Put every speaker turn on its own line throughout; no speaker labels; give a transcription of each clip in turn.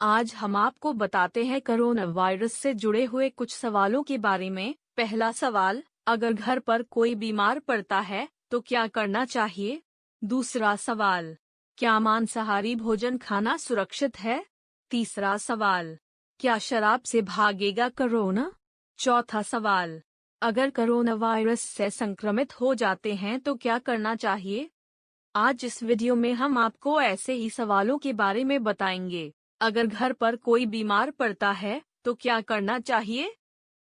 आज हम आपको बताते हैं कोरोना वायरस से जुड़े हुए कुछ सवालों के बारे में। पहला सवाल, अगर घर पर कोई बीमार पड़ता है तो क्या करना चाहिए? दूसरा सवाल, क्या मांसाहारी भोजन खाना सुरक्षित है? तीसरा सवाल, क्या शराब से भागेगा कोरोना? चौथा सवाल, अगर कोरोना वायरस से संक्रमित हो जाते हैं तो क्या करना चाहिए? आज इस वीडियो में हम आपको ऐसे ही सवालों के बारे में बताएंगे। अगर घर पर कोई बीमार पड़ता है तो क्या करना चाहिए?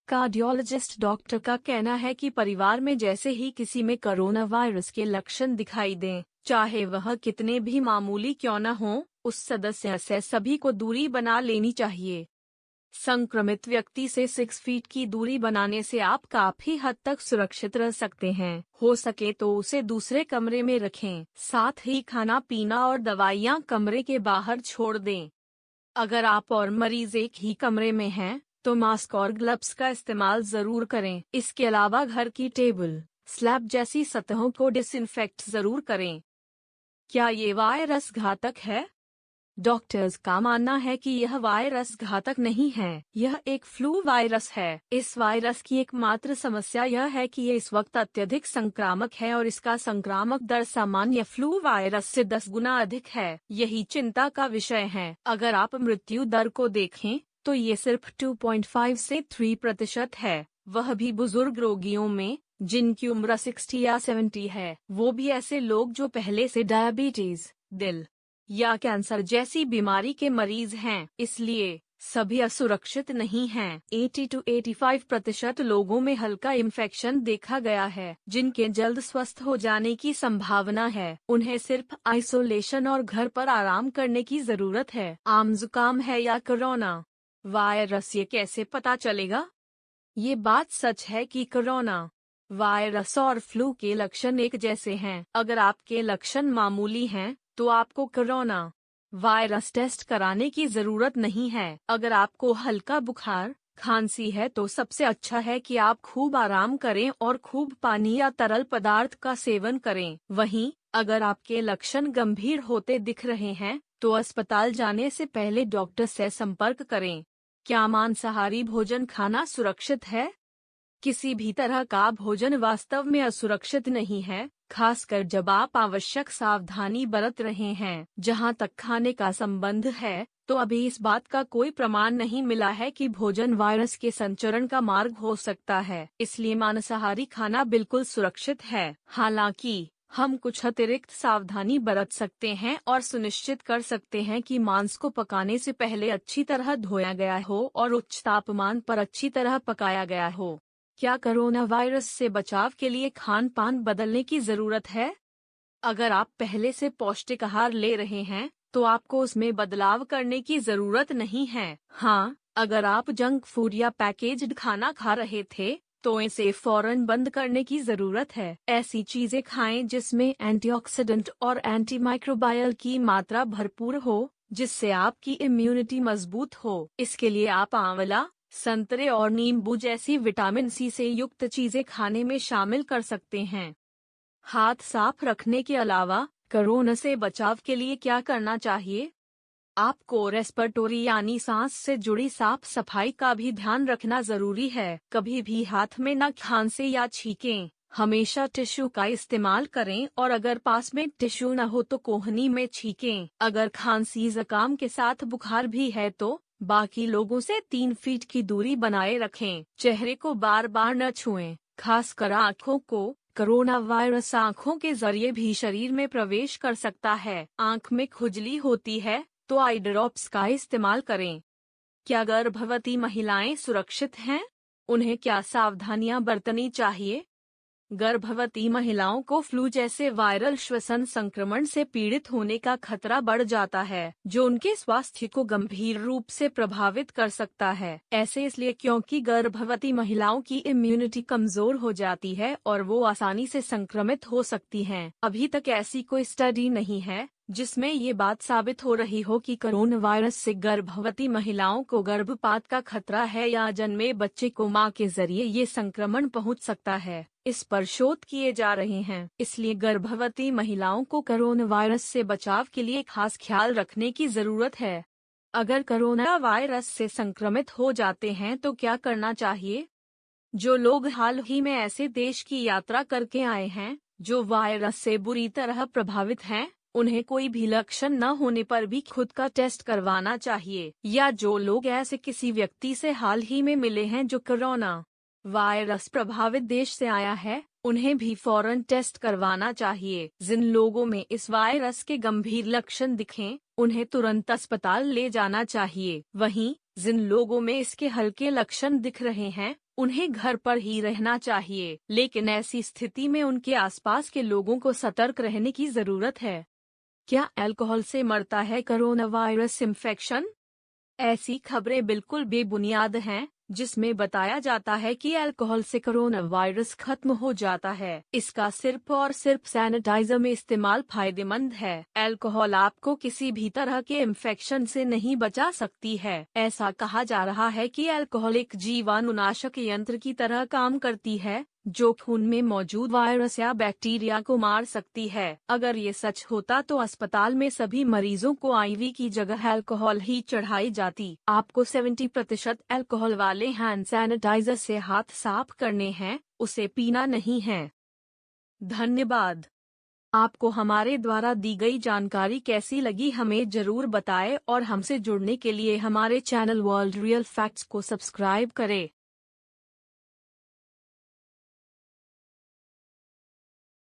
कार्डियोलॉजिस्ट डॉक्टर का कहना है कि परिवार में जैसे ही किसी में कोरोना वायरस के लक्षण दिखाई दें, चाहे वह कितने भी मामूली क्यों न हो, उस सदस्य से सभी को दूरी बना लेनी चाहिए। संक्रमित व्यक्ति से 6 फीट की दूरी बनाने से आप काफी हद तक सुरक्षित रह सकते हैं। हो सके तो उसे दूसरे कमरे में रखें। साथ ही खाना पीना और दवाइयाँ कमरे के बाहर छोड़ दें। अगर आप और मरीज एक ही कमरे में हैं, तो मास्क और ग्लव्स का इस्तेमाल जरूर करें। इसके अलावा घर की टेबल, स्लैब जैसी सतहों को डिसइंफेक्ट जरूर करें। क्या ये वायरस घातक है? डॉक्टर्स का मानना है कि यह वायरस घातक नहीं है, यह एक फ्लू वायरस है। इस वायरस की एकमात्र समस्या यह है कि ये इस वक्त अत्यधिक संक्रामक है और इसका संक्रामक दर सामान्य फ्लू वायरस से 10 गुना अधिक है। यही चिंता का विषय है। अगर आप मृत्यु दर को देखें तो ये सिर्फ 2.5 से 3% है, वह भी बुजुर्ग रोगियों में, जिनकी उम्र 60 या 70 है, वो भी ऐसे लोग जो पहले से डायबिटीज, दिल या कैंसर जैसी बीमारी के मरीज हैं। इसलिए सभी असुरक्षित नहीं हैं। 80 to 85% लोगों में हल्का इन्फेक्शन देखा गया है, जिनके जल्द स्वस्थ हो जाने की संभावना है। उन्हें सिर्फ आइसोलेशन और घर पर आराम करने की जरूरत है। आम जुकाम है या कोरोना वायरस, ये कैसे पता चलेगा? ये बात सच है कि कोरोना वायरस और फ्लू के लक्षण एक जैसे हैं। अगर आपके लक्षण मामूली हैं तो आपको कोरोना वायरस टेस्ट कराने की जरूरत नहीं है। अगर आपको हल्का बुखार, खांसी है तो सबसे अच्छा है कि आप खूब आराम करें और खूब पानी या तरल पदार्थ का सेवन करें। वहीं अगर आपके लक्षण गंभीर होते दिख रहे हैं तो अस्पताल जाने से पहले डॉक्टर से संपर्क करें। क्या मांसाहारी भोजन खाना सुरक्षित है? किसी भी तरह का भोजन वास्तव में असुरक्षित नहीं है, खासकर जब आप आवश्यक सावधानी बरत रहे हैं। जहां तक खाने का संबंध है, तो अभी इस बात का कोई प्रमाण नहीं मिला है कि भोजन वायरस के संचरण का मार्ग हो सकता है। इसलिए मांसाहारी खाना बिल्कुल सुरक्षित है। हालांकि हम कुछ अतिरिक्त सावधानी बरत सकते हैं और सुनिश्चित कर सकते हैं कि मांस को पकाने से पहले अच्छी तरह धोया गया हो और उच्च तापमान पर अच्छी तरह पकाया गया हो। क्या कोरोना वायरस से बचाव के लिए खान पान बदलने की जरूरत है? अगर आप पहले से पौष्टिक आहार ले रहे हैं तो आपको उसमें बदलाव करने की जरूरत नहीं है। हाँ, अगर आप जंक फूड या पैकेज्ड खाना खा रहे थे तो इसे फौरन बंद करने की जरूरत है। ऐसी चीजें खाएं जिसमें एंटीऑक्सीडेंट और एंटीमाइक्रोबायल की मात्रा भरपूर हो, जिससे आपकी इम्यूनिटी मजबूत हो। इसके लिए आप आंवला, संतरे और नींबू जैसी विटामिन सी से युक्त चीजें खाने में शामिल कर सकते हैं। हाथ साफ रखने के अलावा कोरोना से बचाव के लिए क्या करना चाहिए? आपको रेस्पिरेटरी यानी सांस से जुड़ी साफ सफाई का भी ध्यान रखना जरूरी है। कभी भी हाथ में न खांसे या छींकें। हमेशा टिश्यू का इस्तेमाल करें और अगर पास में टिश्यू न हो तो कोहनी में छींकें। अगर खांसी जुकाम के साथ बुखार भी है तो बाकी लोगों से 3 फीट की दूरी बनाए रखें। चेहरे को बार बार न छुएं, खासकर आँखों को। कोरोना वायरस आँखों के जरिए भी शरीर में प्रवेश कर सकता है। आँख में खुजली होती है तो आई ड्रॉप्स का इस्तेमाल करें। क्या गर्भवती महिलाएं सुरक्षित हैं? उन्हें क्या सावधानियां बरतनी चाहिए? गर्भवती महिलाओं को फ्लू जैसे वायरल श्वसन संक्रमण से पीड़ित होने का खतरा बढ़ जाता है, जो उनके स्वास्थ्य को गंभीर रूप से प्रभावित कर सकता है। ऐसे इसलिए क्योंकि गर्भवती महिलाओं की इम्यूनिटी कमजोर हो जाती है और वो आसानी से संक्रमित हो सकती हैं। अभी तक ऐसी कोई स्टडी नहीं है जिसमें ये बात साबित हो रही हो कि कोरोना वायरस से गर्भवती महिलाओं को गर्भपात का खतरा है या जन्मे बच्चे को मां के जरिए ये संक्रमण पहुंच सकता है। इस पर शोध किए जा रहे हैं। इसलिए गर्भवती महिलाओं को कोरोना वायरस से बचाव के लिए खास ख्याल रखने की जरूरत है। अगर कोरोना वायरस से संक्रमित हो जाते हैं तो क्या करना चाहिए? जो लोग हाल ही में ऐसे देश की यात्रा करके आए हैं जो वायरस से बुरी तरह प्रभावित हैं, उन्हें कोई भी लक्षण न होने पर भी खुद का टेस्ट करवाना चाहिए। या जो लोग ऐसे किसी व्यक्ति से हाल ही में मिले हैं जो कोरोना वायरस प्रभावित देश से आया है, उन्हें भी फौरन टेस्ट करवाना चाहिए। जिन लोगों में इस वायरस के गंभीर लक्षण दिखें, उन्हें तुरंत अस्पताल ले जाना चाहिए। वहीं जिन लोगों में इसके हल्के लक्षण दिख रहे हैं, उन्हें घर पर ही रहना चाहिए। लेकिन ऐसी स्थिति में उनके आसपास के लोगों को सतर्क रहने की जरूरत है। क्या अल्कोहल से मरता है कोरोना वायरस इन्फेक्शन? ऐसी खबरें बिल्कुल बेबुनियाद हैं, जिसमें बताया जाता है कि अल्कोहल से कोरोना वायरस खत्म हो जाता है। इसका सिर्फ और सिर्फ सैनिटाइजर में इस्तेमाल फायदेमंद है। अल्कोहल आपको किसी भी तरह के इन्फेक्शन से नहीं बचा सकती है। ऐसा कहा जा रहा है कि अल्कोहल एक जीवाणुनाशक यंत्र की तरह काम करती है, जो खून में मौजूद वायरस या बैक्टीरिया को मार सकती है। अगर ये सच होता तो अस्पताल में सभी मरीजों को आईवी की जगह अल्कोहल ही चढ़ाई जाती। आपको 70% अल्कोहल वाले हैंड सैनिटाइजर से हाथ साफ करने हैं, उसे पीना नहीं है। धन्यवाद। आपको हमारे द्वारा दी गई जानकारी कैसी लगी हमें जरूर बताएं और हमसे जुड़ने के लिए हमारे चैनल वर्ल्ड रियल फैक्ट्स को सब्सक्राइब करें।